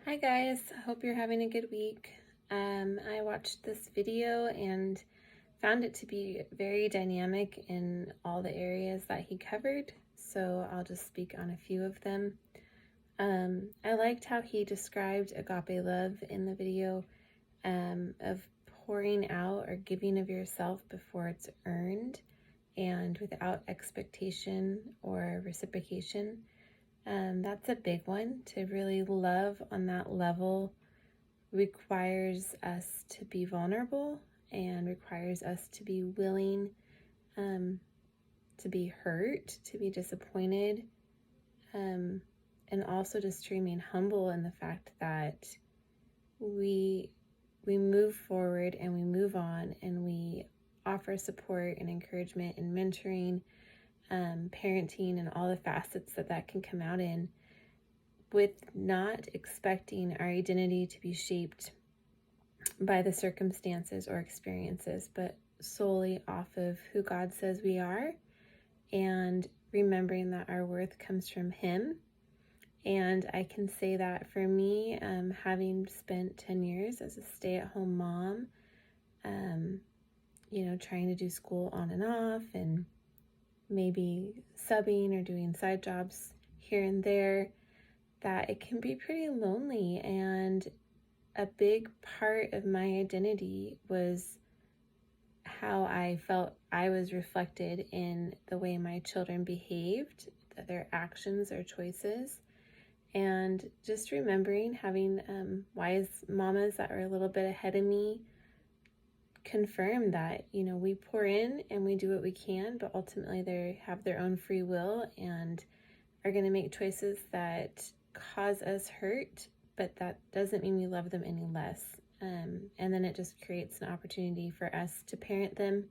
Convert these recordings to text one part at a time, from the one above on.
Hi guys, hope you're having a good week. I watched this video and found it to be very dynamic in all the areas that he covered, so I'll just speak on a few of them. I liked how he described agape love in the video, of pouring out or giving of yourself before it's earned and without expectation or reciprocation. That's a big one. To really love on that level requires us to be vulnerable and requires us to be willing to be hurt, to be disappointed, and also just to remain humble in the fact that we move forward and we move on and we offer support and encouragement and mentoring, parenting, and all the facets that can come out in, with not expecting our identity to be shaped by the circumstances or experiences, but solely off of who God says we are, and remembering that our worth comes from Him. And I can say that for me, having spent 10 years as a stay-at-home mom, trying to do school on and off and maybe subbing or doing side jobs here and there, that it can be pretty lonely. And a big part of my identity was how I felt I was reflected in the way my children behaved, their actions, their choices. And just remembering having wise mamas that were a little bit ahead of me confirm that, we pour in and we do what we can, but ultimately they have their own free will and are going to make choices that cause us hurt, but that doesn't mean we love them any less. And then it just creates an opportunity for us to parent them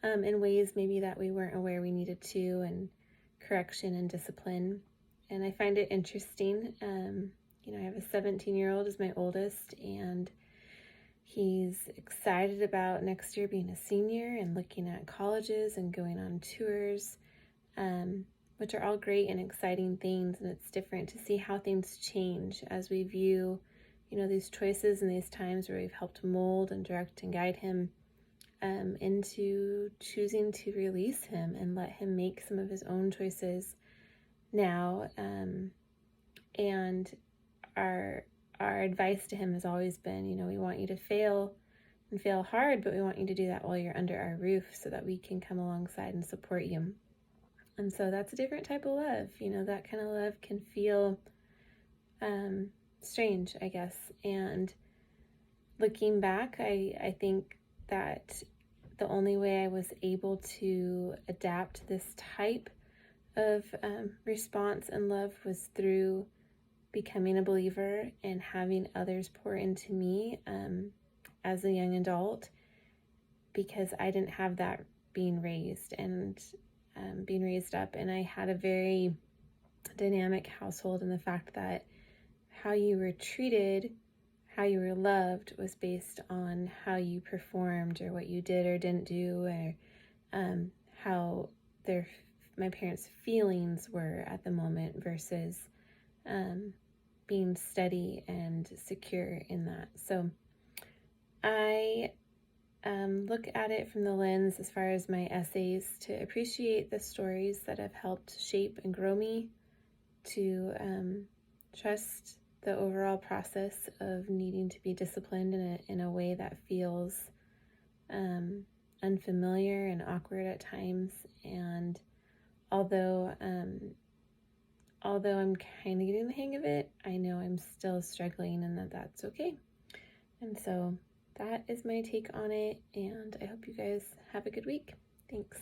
in ways maybe that we weren't aware we needed to, and correction and discipline. And I find it interesting. I have a 17-year-old as my oldest, and he's excited about next year being a senior and looking at colleges and going on tours, which are all great and exciting things. And it's different to see how things change as we view, these choices and these times where we've helped mold and direct and guide him into choosing to release him and let him make some of his own choices now. And our advice to him has always been, we want you to fail and fail hard, but we want you to do that while you're under our roof so that we can come alongside and support you. And so that's a different type of love. That kind of love can feel strange, I guess. And looking back, I think that the only way I was able to adapt this type of response and love was through becoming a believer and having others pour into me as a young adult, because I didn't have that being raised and being raised up. And I had a very dynamic household, and the fact that how you were treated, how you were loved, was based on how you performed or what you did or didn't do, or how my parents' feelings were at the moment versus being steady and secure in that. So I look at it from the lens, as far as my essays, to appreciate the stories that have helped shape and grow me, to trust the overall process of needing to be disciplined in a way that feels unfamiliar and awkward at times. And although I'm kind of getting the hang of it, I know I'm still struggling, and that's okay. And so that is my take on it, and I hope you guys have a good week. Thanks.